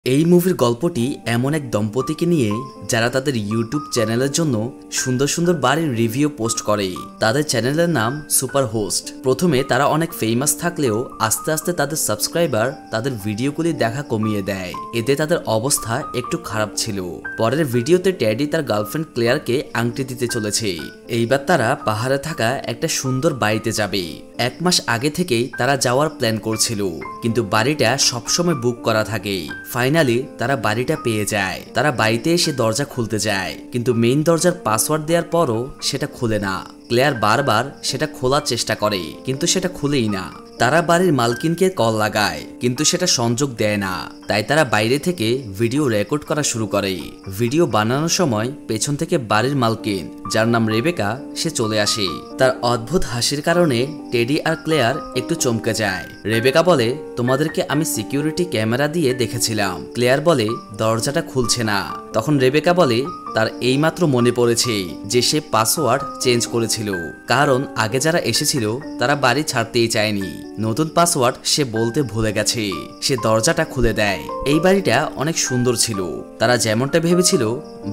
এই মুভির গল্পটি এমন এক দম্পতিকে নিয়ে যারা তাদের ইউটিউব চ্যানেলের জন্য সুন্দর সুন্দর বাড়ির রিভিউ পোস্ট করে। তাদের চ্যানেলের নাম সুপার হোস্ট। প্রথমে তারা অনেক ফেমাস থাকলেও আস্তে আস্তে তাদের সাবস্ক্রাইবার তাদের ভিডিওগুলি দেখা কমিয়ে দেয়। এতে তাদের অবস্থা একটু খারাপ ছিল। পরের ভিডিওতে ট্যাডি তার গার্লফ্রেন্ড ক্লেয়ারকে আংটি দিতে চলেছে। এইবার তারা পাহাড়ে থাকা একটা সুন্দর বাড়িতে যাবে। 1 মাস আগে থেকেই তারা যাওয়ার প্ল্যান করছিল, কিন্তু বাড়িটা সবসময় বুক করা থাকে। ফাইনালি তারা বাড়িটা পেয়ে যায়। তারা বাড়িতে এসে দরজা খুলতে যায়, কিন্তু মেইন দরজার পাসওয়ার্ড দেওয়ার পরও সেটা খুলে না। ক্লেয়ার বারবার সেটা খোলার চেষ্টা করে, কিন্তু সেটা খুলেই না। তারা বাড়ির মালকিনকে কল লাগায়, কিন্তু সেটা সংযোগ দেয় না। তাই তারা বাইরে থেকে ভিডিও রেকর্ড করা শুরু করে। ভিডিও বানানোর সময় পেছন থেকে বাড়ির মালকিন, যার নাম রেবেকা, সে চলে আসে। তার অদ্ভুত হাসির কারণে টেডি আর ক্লেয়ার একটু চমকে যায়। রেবেকা বলে, তোমাদেরকে আমি সিকিউরিটি ক্যামেরা দিয়ে দেখেছিলাম। ক্লেয়ার বলে, দরজাটা খুলছে না। তখন রেবেকা বলে, তার এইমাত্র মনে পড়েছে যে সে পাসওয়ার্ড চেঞ্জ করেছিল, কারণ আগে যারা এসেছিল তারা বাড়ি ছাড়তেই চায়নি। নতুন পাসওয়ার্ড সে বলতে ভুলে গেছে। সে দরজাটা খুলে দেয়। এই বাড়িটা অনেক সুন্দর ছিল। তারা যেমনটা ভেবেছিল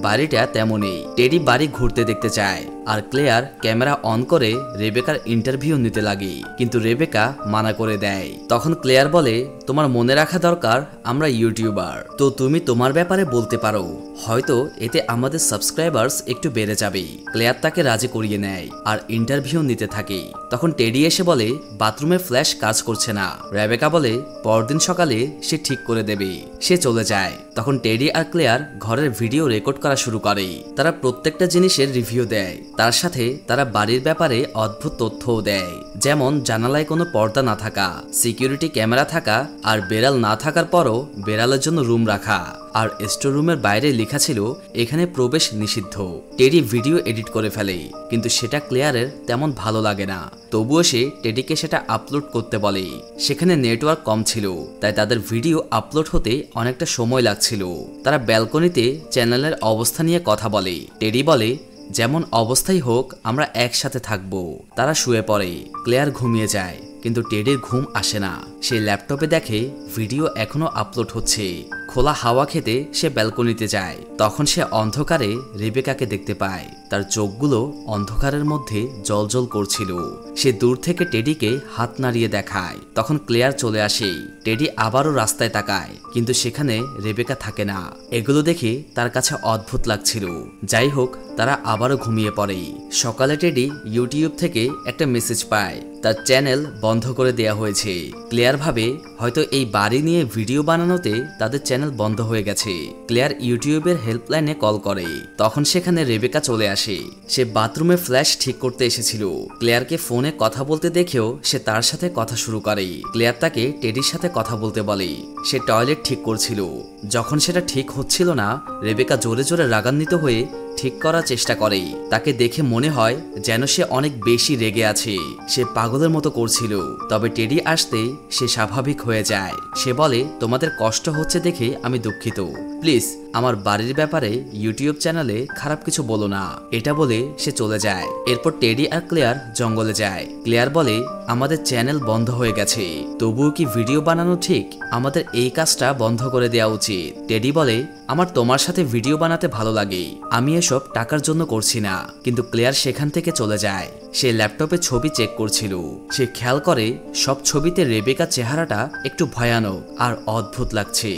বাড়িটা তেমনই। টেডি বাড়ি ঘুরতে দেখতে চায়, আর ক্লেয়ার ক্যামেরা অন করে রেবেকার ইন্টারভিউ নিতে লাগে, কিন্তু রেবেকা মানা করে দেয়। তখন ক্লেয়ার বলে, তোমার মনে রাখা দরকার আমরা ইউটিউবার, তো তুমি তোমার ব্যাপারে বলতে পারো, হয়তো এতে আমাদের সাবস্ক্রাইবার্স একটু বেড়ে যাবে। ক্লেয়ার তাকে রাজি করিয়ে নেয় আর ইন্টারভিউ নিতে থাকে। তখন টেডি এসে বলে, বাথরুমে ফ্ল্যাশ কাজ করছে না। রেবেকা বলে, পরদিন সকালে সে ঠিক করে দেবে। সে চলে যায়। তখন টেডি আর ক্লেয়ার ঘরের ভিডিও রেকর্ড করা শুরু করে। তারা প্রত্যেকটা জিনিসের রিভিউ দেয়। তার সাথে তারা বাড়ির ব্যাপারে অদ্ভুত তথ্যও দেয়, যেমন জানালায় কোনো পর্দা না থাকা, সিকিউরিটি ক্যামেরা থাকা, আর বেড়াল না থাকার পরও বেড়ালের জন্য রুম রাখা, আর স্টোর রুমের বাইরে লেখা ছিল এখানে প্রবেশ নিষিদ্ধ। টেডি ভিডিও এডিট করে ফেলে, কিন্তু সেটা ক্লেয়ারের তেমন ভালো লাগে না। তবুও সে টেডিকে সেটা আপলোড করতে বলে। সেখানে নেটওয়ার্ক কম ছিল, তাই তাদের ভিডিও আপলোড হতে অনেকটা সময় লাগছিল। তারা ব্যালকনিতে চ্যানেলের অবস্থা নিয়ে কথা বলে। টেডি বলে, যেমন অবস্থাই হোক আমরা একসাথে থাকবো। তারা শুয়ে পড়ে। ক্লেয়ার ঘুমিয়ে যায়, কিন্তু টেডির ঘুম আসে না। সে ল্যাপটপে দেখে ভিডিও এখনো আপলোড হচ্ছে। খোলা হাওয়া খেতে সে ব্যালকনিতে যায়। তখন সে অন্ধকারে রেবেকাকে দেখতে পায়। তার চোখগুলো অন্ধকারের মধ্যে জ্বলজ্বল করছিল। সে দূর থেকে টেডিকে হাত নাড়িয়ে দেখায়। তখন ক্লেয়ার চলে আসে। টেডি আবারও রাস্তায় তাকায়, কিন্তু সেখানে রেবেকা থাকে না। এগুলো দেখে তার কাছে অদ্ভুত লাগছিল। যাই হোক, তারা আবারও ঘুমিয়ে পড়ে। সকালে টেডি ইউটিউব থেকে একটা মেসেজ পায়, তার চ্যানেল বন্ধ করে দেয়া হয়েছে। ক্লেয়ার ভাবে হয়তো এই বাড়ি নিয়ে ভিডিও বানানোতে তাদের চ্যানেল বন্ধ হয়ে গেছে। ক্লেয়ার ইউটিউবের হেল্পলাইনে কল করে। তখন সেখানে রেবেকা চলে আসে। সে বাথরুমে ফ্ল্যাশ ঠিক করতে এসেছিল। ক্লেয়ারকে ফোনে কথা বলতে দেখেও সে তার সাথে কথা শুরু করে। ক্লেয়ার তাকে টেডির সাথে কথা বলতে বলে। সে টয়লেট ঠিক করছিল। যখন সেটা ঠিক হচ্ছিল না, রেবেকা জোরে জোরে রাগান্বিত হয়ে ঠিক করার চেষ্টা করে। তাকে দেখে মনে হয় যেন সে অনেক বেশি রেগে আছে। সে পাগলের মতো করছিল। তবে টেডি আসতে সে স্বাভাবিক হয়ে যায়। সে বলে, তোমাদের কষ্ট হচ্ছে দেখে আমি দুঃখিত। প্লিজ আমার বাড়ির ব্যাপারে ইউটিউব চ্যানেলে খারাপ কিছু বলো না। এটা বলে সে চলে যায়। এরপর টেডি আর ক্লেয়ার জঙ্গলে যায়। ক্লেয়ার বলে, আমাদের চ্যানেল বন্ধ হয়ে গেছে, তবুও কি ভিডিও বানানো ঠিক? আমাদের এই কাজটা বন্ধ করে দেওয়া উচিত। টেডি বলে, আমার তোমার সাথে ভিডিও বানাতে ভালো লাগে, আমি এসব টাকার জন্য করছি না। কিন্তু ক্লেয়ার সেখান থেকে চলে যায়। সে ল্যাপটপে ছবি চেক করছিল। সে খেয়াল করে সব ছবিতে রেবেকার চেহারাটা একটু ভয়ানক আর অদ্ভুত লাগছে।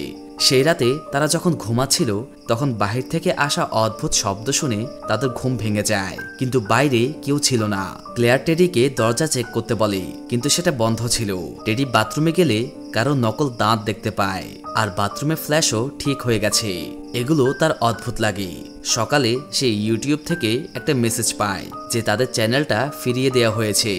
সেই রাতে তারা যখন ঘুমাচ্ছিল, তখন বাহির থেকে আসা অদ্ভুত শব্দ শুনে তাদের ঘুম ভেঙে যায়, কিন্তু বাইরে কেউ ছিল না। ক্লেয়ার টেডিকে দরজা চেক করতে বলে, কিন্তু সেটা বন্ধ ছিল। টেডি বাথরুমে গেলে কারো নকল দাঁত দেখতে পায়, আর বাথরুমে ফ্ল্যাশও ঠিক হয়ে গেছে। এগুলো তার অদ্ভুত লাগে। সকালে সে ইউটিউব থেকে একটা মেসেজ পায় যে তাদের চ্যানেলটা ফিরিয়ে দেওয়া হয়েছে।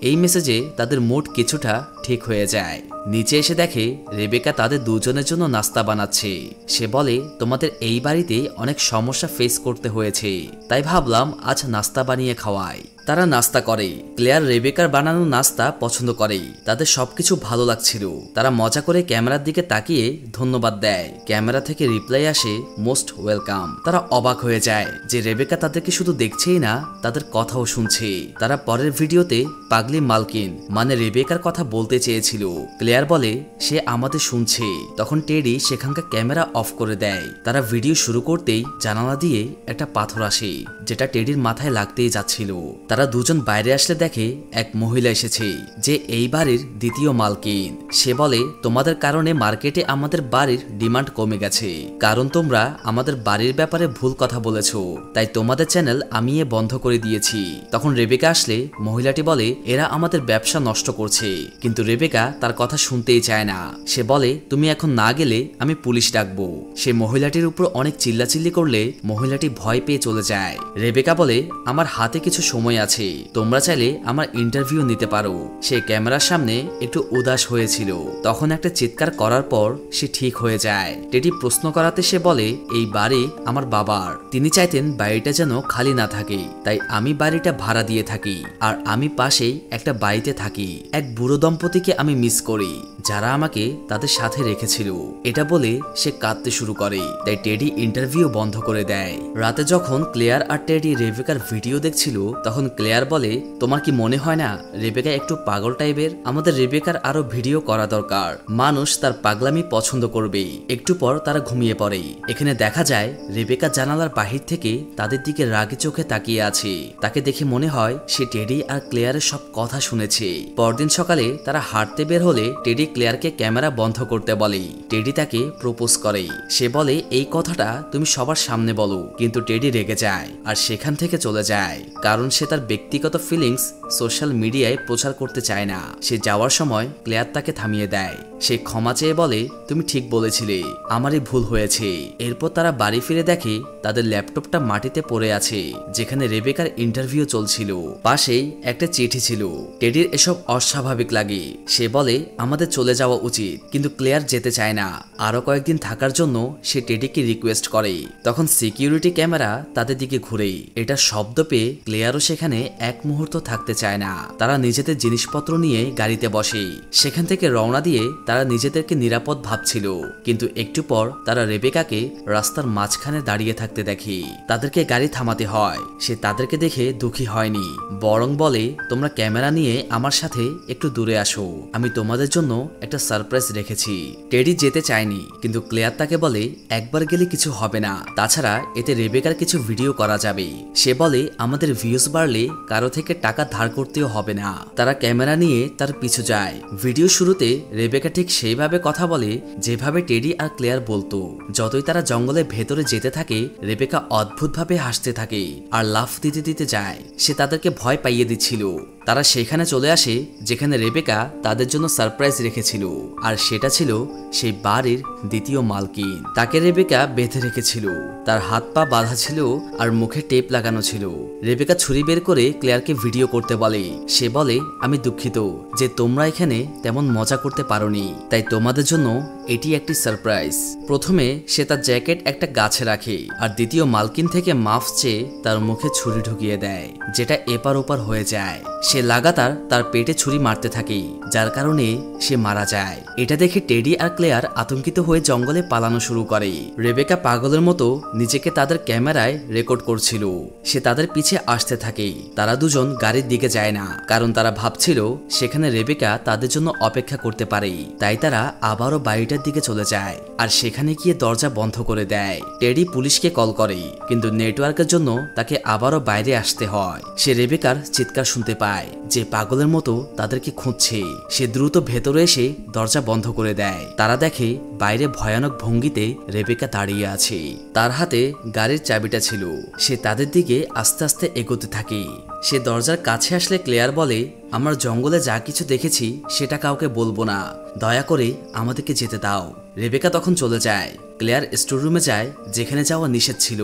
এই মেসেজে তাদের মুড কিছুটা ঠিক হয়ে যায়। নিচে এসে দেখে রেবেকা তাদের দুজনের জন্য নাস্তা বানাচ্ছে। সে বলে, তোমাদের এই বাড়িতে অনেক সমস্যা ফেস করতে হয়েছে, তাই ভাবলাম আজ নাস্তা বানিয়ে খাওয়াই। তারা নাস্তা করে। ক্লেয়ার রেবেকার বানানো নাস্তা পছন্দ করে। তাদের সবকিছু ভালো লাগছিল। তারা মজা করে ক্যামেরার দিকে তাকিয়ে ধন্যবাদ দেয়। ক্যামেরা থেকে রিপ্লাই আসে মোস্ট ওয়েলকাম। তারা অবাক হয়ে যায় যে রেবেকা তাদেরকে শুধু দেখছেই না, তাদের কথাও শুনছে। তারা পরের ভিডিওতে পাগলি মালকিন মানে রেবেকার কথা বলতে চেয়েছিল। ক্লেয়ার বলে সে আমাদের শুনছে। তখন টেডি সেখানকার ক্যামেরা অফ করে দেয়। তারা ভিডিও শুরু করতেই জানালা দিয়ে একটা পাথর আসে, যেটা টেডির মাথায় লাগতেই যাচ্ছিল। তারা দুজন বাইরে আসলে দেখে এক মহিলা এসেছে, যে এই বাড়ির দ্বিতীয় মালকিন। সে বলে তোমাদের কারণে মার্কেটে আমাদের বাড়ির ডিমান্ড কমে গেছে, কারণ তোমরা আমাদের বাড়ির ব্যাপারে ভুল কথা বলেছো, তাই তোমাদের চ্যানেল আমি বন্ধ করে দিয়েছি। তখন রেবেকা আসলে মহিলাটি বলে এরা আমাদের ব্যবসা নষ্ট করছে, কিন্তু রেবেকা তার কথা শুনতেই চায় না। সে বলে তুমি এখন না গেলে আমি পুলিশ ডাকবো। সে মহিলাটির উপর অনেক চিল্লাচিল্লি করলে মহিলাটি ভয় পেয়ে চলে যায়। রেবেকা বলে আমার হাতে কিছু সময় আছে, তোমরা চাইলে আমার ইন্টারভিউ নিতে পারো। সে ক্যামেরার সামনে একটু উদাস হয়েছিল। তখন একটা চিৎকার করার পর সে ঠিক হয়ে যায়। টেডি প্রশ্ন করাতে সে বলে এই বাড়ি আমার বাবার, তিনি চাইতেন বাড়িটা যেন খালি না থাকে, তাই আমি বাড়িটা ভাড়া দিয়ে থাকি। আর আমি পাশেই একটা বাড়িতে থাকি। এক বুড়ো দম্পতিকে আমি মিস করি, যারা আমাকে তাদের সাথে রেখেছিল। এটা বলে সে কাঁদতে শুরু করে। তাই টেডি ইন্টারভিউ বন্ধ করে দেয়। রাতে যখন ক্লেয়ার আর টেডি রেবেকার ভিডিও দেখছিল, তখন ক্লেয়ার বলে তোমার কি মনে হয় না রেবেকা একটু পাগল টাইপের? আমাদের রেবেকার আরো ভিডিও করা দরকার, মানুষ তার পাগলামি পছন্দ করবে। একটু পর তারা ঘুমিয়ে পড়ে। এখানে দেখা যায় রেবেকা জানালার বাহির থেকে তাদের দিকে রাগি চোখে তাকিয়ে আছে। তাকে দেখে মনে হয় সে টেডি আর ক্লেয়ারের সব কথা শুনেছে। পরদিন সকালে তারা হাঁটতে বের হলে টেডি ক্লেয়ারকে ক্যামেরা বন্ধ করতে বলে। টেডি তাকে প্রপোজ করে। সে বলে এই কথাটা তুমি সবার সামনে বলো, কিন্তু টেডি রেগে যায় আর সেখান থেকে চলে যায়, কারণ সে তার ব্যক্তিগত ফিলিংস সোশ্যাল মিডিয়ায় প্রচার করতে চায় না। সে যাওয়ার সময় ক্লেয়ার তাকে থামিয়ে দেয়। সে ক্ষমা চেয়ে বলে তুমি ঠিক বলেছিলে, আমারই ভুল হয়েছে। এরপর তারা বাড়ি ফিরে দেখে তাদের ল্যাপটপটা মাটিতে পড়ে আছে, যেখানে রেবেকার ইন্টারভিউ চলছিল। পাশেই একটা চিঠি ছিল। টেডির এসব অস্বাভাবিক লাগে। সে বলে আমাদের চলে যাওয়া উচিত, কিন্তু ক্লেয়ার যেতে চায় না। আরো কয়েকদিন থাকার জন্য সে টেডিকে রিকোয়েস্ট করে। তখন সিকিউরিটি ক্যামেরা তাদের দিকে ঘুরে। এটা শব্দ পেয়ে ক্লেয়ারও সেখানে এক মুহূর্ত থাকতে চায় না। তারা নিজেদের জিনিসপত্র নিয়ে গাড়িতে বসে। সেখান থেকে রওনা দিয়ে তারা নিজেদেরকে নিরাপদ ভাবছিল, কিন্তু একটু পর তারা রেবেকাকে রাস্তার মাঝখানে দাঁড়িয়ে থাকতে দেখে। তাদেরকে গাড়ি থামাতে হয়। সে তাদেরকে দেখে দুঃখী হয়নি, বরং বলে তোমরা ক্যামেরা নিয়ে আমার সাথে একটু দূরে আসো, আমি তোমাদের জন্য একটা সারপ্রাইজ রেখেছি। টেডি যেতে চায়নি, কিন্তু ক্লেয়ার তাকে বলে একবার গেলে কিছু হবে না, তাছাড়া এতে রেবেকার কিছু ভিডিও করা যাবে। সে বলে আমাদের ভিউজ বাড়লে কারো থেকে টাকা ধার করতেও হবে না। তারা ক্যামেরা নিয়ে তার পিছু যায়। ভিডিও শুরুতে রেবেকা ঠিক সেইভাবে কথা বলে যেভাবে টেডি আর ক্লেয়ার বলতো। যতই তারা জঙ্গলের ভেতরে যেতে থাকে, রেবেকা অদ্ভুতভাবে হাসতে থাকে আর লাফ দিতে দিতে যায়। সে তাদেরকে ভয় পাইয়ে দিচ্ছিল। তারা সেখানে চলে আসে যেখানে রেবেকা তাদের জন্য সারপ্রাইজ রেখেছিল, আর সেটা ছিল সেই বাড়ির দ্বিতীয় মালকিন। তাকে রেবেকা বেঁধে রেখেছিল, তার হাত পা বাঁধা ছিল আর মুখে টেপ লাগানো ছিল। রেবেকা ছুরি বের করে ক্লেয়ারকে ভিডিও করতে বলে। সে বলে আমি দুঃখিত যে তোমরা এখানে তেমন মজা করতে পারোনি, তাই তোমাদের জন্য এটি একটি সারপ্রাইজ। প্রথমে সে তার জ্যাকেট একটা গাছে রাখে, আর দ্বিতীয় মালকিন থেকে মাফ চেয়ে তার মুখে ছুরি ঢুকিয়ে দেয়, যেটা এপার ওপার হয়ে যায়। সে লাগাতার তার পেটে ছুরি মারতে থাকে, যার কারণে সে মারা যায়। এটা দেখে টেডি আর ক্লেয়ার আতঙ্কিত হয়ে জঙ্গলে পালানো শুরু করে। রেবেকা পাগলের মতো নিজেকে তাদের ক্যামেরায় রেকর্ড করছিল। সে তাদের পিছে আসতে থাকে। তারা দুজন গাড়ির দিকে যায় না, কারণ তারা ভাবছিল সেখানে রেবেকা তাদের জন্য অপেক্ষা করতে পারে। তাই তারা আবারও বাড়িটার দিকে চলে যায় আর সেখানে গিয়ে দরজা বন্ধ করে দেয়। টেডি পুলিশকে কল করে, কিন্তু নেটওয়ার্কের জন্য তাকে আবারও বাইরে আসতে হয়। সে রেবেকার চিৎকার শুনতে পায় যে পাগলের মতো তাদেরকে খুঁজছে। সে দ্রুত ভেতরে এসে দরজা বন্ধ করে দেয়। তারা দেখে বাইরে ভয়ানক ভঙ্গিতে রেবেকা দাঁড়িয়ে আছে। তার হাতে গাড়ির চাবিটা ছিল। সে তাদের দিকে আস্তে আস্তে এগোতে থাকে। সে দরজার কাছে আসলে ক্লেয়ার বলে আমরা জঙ্গলে যা কিছু দেখেছি সেটা কাউকে বলবো না, দয়া করে আমাদেরকে যেতে দাও। রেবেকা তখন চলে যায়। ক্লেয়ার স্টোররুমে যায় যেখানে যাওয়া নিষেধ ছিল।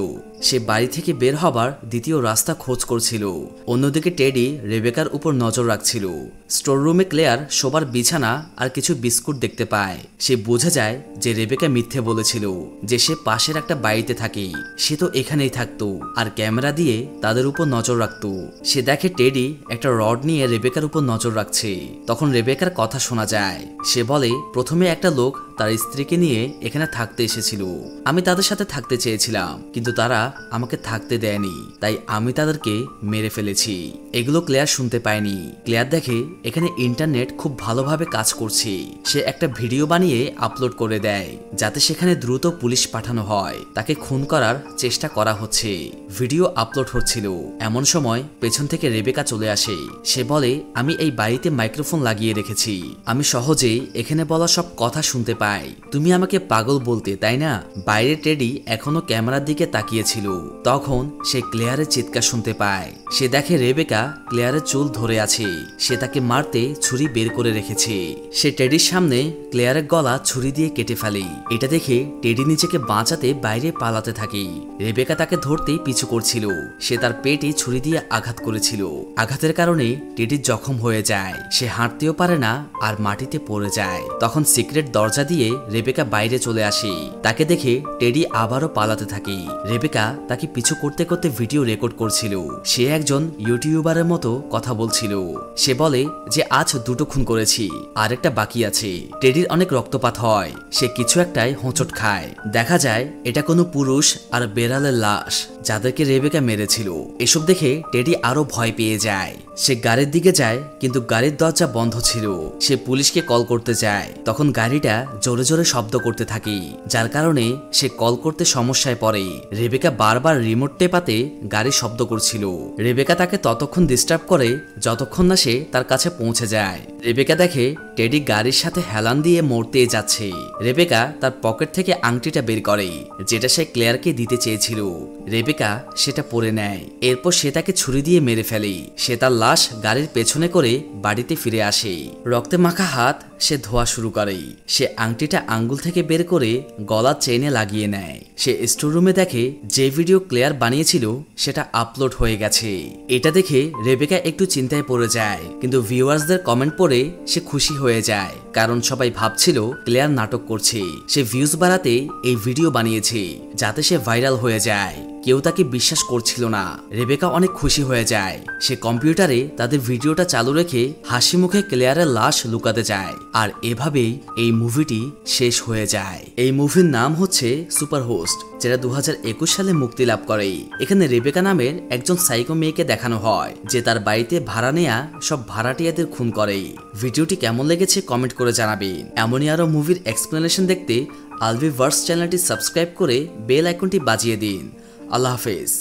সে বাড়ি থেকে বের হবার দ্বিতীয় রাস্তা খোঁজ করছিল। অন্যদিকে টেডি রেবেকার উপর নজর রাখছিল। স্টোররুমে ক্লেয়ার শোবার বিছানা আর কিছু বিস্কুট দেখতে পায়। সে বোঝা যায় যে রেবেকা মিথ্যে বলেছিল যে সে পাশের একটা বাড়িতে থাকে। সে তো এখানেই থাকতো আর ক্যামেরা দিয়ে তাদের উপর নজর রাখতো। সে দেখে টেডি একটা রড নিয়ে রেবেকার উপর নজর রাখছে। তখন রেবেকার কথা শোনা যায়। সে বলে, প্রথমে একটা লোক তার স্ত্রীকে নিয়ে এখানে থাকতে এসেছিল। আমি তাদের সাথে থাকতে চেয়েছিলাম, কিন্তু তারা আমাকে থাকতে দেয়নি, তাই আমি তাদেরকে মেরে ফেলেছি। এগুলো ক্লেয়ার শুনতে পায়নি। ক্লেয়ার দেখে এখানে ইন্টারনেট খুব ভালোভাবে কাজ করছে। সে একটা ভিডিও বানিয়ে আপলোড করে দেয় যাতে সেখানে দ্রুত পুলিশ পাঠানো হয়। তাকে খুন করার চেষ্টা করা হচ্ছে। ভিডিও আপলোড হচ্ছিল, এমন সময় পেছন থেকে রেবেকা চলে আসে। সে বলে, আমি এই বাড়িতে মাইক্রোফোন লাগিয়ে রেখেছি, আমি সহজেই এখানে বলা সব কথা শুনতে পাই। তুমি আমাকে পাগল বলতে, তাই না? বাইরে টেডি এখনো ক্যামেরার দিকে তাকিয়েছিল। তখন সে ক্লেয়ারের চিৎকার শুনতে পায়। সে দেখে রেবেকা ক্লেয়ারের চুল ধরে আছে। সে তাকে মারতে ছুরি বের করে রেখেছে। সে টেডির সামনে ক্লেয়ারের গলা ছুরি দিয়ে কেটে ফেলে। এটা দেখে টেডি নিজেকে বাঁচাতে বাইরে পালাতে থাকে। রেবেকা তাকে ধরতেই পিছু করছিল। সে তার পেটে ছুরি দিয়ে আঘাত করেছিল। আঘাতের কারণে টেডি জখম হয়ে যায়। সে হাঁটতেও পারে না আর মাটিতে পড়ে যায়। তখন সিক্রেট দরজা দিয়ে রেবেকা বাইরে চলে আসে। তাকে দেখে টেডি আবারও পালাতে থাকে। রেবেকা তাকে পিছু করতে করতে ভিডিও রেকর্ড করছিল। সে একজন ইউটিউবারের মতো কথা বলছিল। সে বলে যে আজ 2টো খুন করেছি, আর একটা বাকি আছে। টেডির অনেক রক্তপাত হয়। সে কিছু একটাই হোঁচট খায়। দেখা যায় এটা কোনো পুরুষ আর বেড়ালের লাশ যাদেরকে রেবেকা মেরেছিল। এসব দেখে টেডি আরো ভয় পেয়ে যায়। সে গাড়ির দিকে যায়, কিন্তু গাড়ির দরজা বন্ধ ছিল। সে পুলিশকে কল করতে যায়। তখন গাড়িটা জোরে জোরে শব্দ করতে থাকে, যার কারণে সে কল করতে সমস্যায় পড়ে। রেবেকা বারবার রিমোট টেপাতে গাড়ি শব্দ করছিল। রেবেকা তাকে ততক্ষণ ডিস্টার্ব করে যতক্ষণ না সে তার কাছে পৌঁছে যায়। রেবেকা দেখে টেডি গাড়ির সাথে হেলান দিয়ে মরতে যাচ্ছে। রেবেকা তার পকেট থেকে আংটিটা বের করে, যেটা সে ক্লেয়ারকে দিতে চেয়েছিল। রেবেকা সেটা পরে নেয়। এরপর সে তাকে ছুরি দিয়ে মেরে ফেলে। সে তার লাশ গাড়ির পেছনে করে বাড়িতে ফিরে আসে। রক্তে মাখা হাত সে ধোয়া শুরু করে। সে আংটিটা আঙ্গুল থেকে বের করে গলার চেইনে লাগিয়ে নেয়। সে স্টোররুমে দেখে যে ভিডিও ক্লেয়ার বানিয়েছিল সেটা আপলোড হয়ে গেছে। এটা দেখে রেবেকা একটু চিন্তায় পড়ে যায়, কিন্তু ভিউয়ার্সদের কমেন্ট পড়ে সে খুশি হয়ে যায়, কারণ সবাই ভাবছিল ক্লেয়ার নাটক করছে। সে ভিউজ বাড়াতে এই ভিডিও বানিয়েছে যাতে সে ভাইরাল হয়ে যায়। কেউ তাকে বিশ্বাস করছিল না। রেবেকা অনেক খুশি হয়ে যায়। সে কম্পিউটারে তাদের ভিডিওটা চালু রেখে হাসি মুখে ক্লেয়ারের লাশ লুকাতে যায়। আর এভাবেই এই মুভিটি শেষ হয়ে যায়। এই মুভির নাম হচ্ছে সুপার হোস্ট, যেটা 2021 সালে মুক্তি লাভ করে। এখানে রেবেকা নামের একজন সাইকো মেয়েকে দেখানো হয় যে তার বাড়িতে ভাড়া নেয়া সব ভাড়াটিয়াদের খুন করে। ভিডিওটি কেমন লেগেছে কমেন্ট করে জানাবেন। এমনই আরো মুভির এক্সপ্লেনেশন দেখতে আলভিভার্স চ্যানেলটি সাবস্ক্রাইব করে বেল আইকনটি বাজিয়ে দিন। আল্লাহ হাফেজ।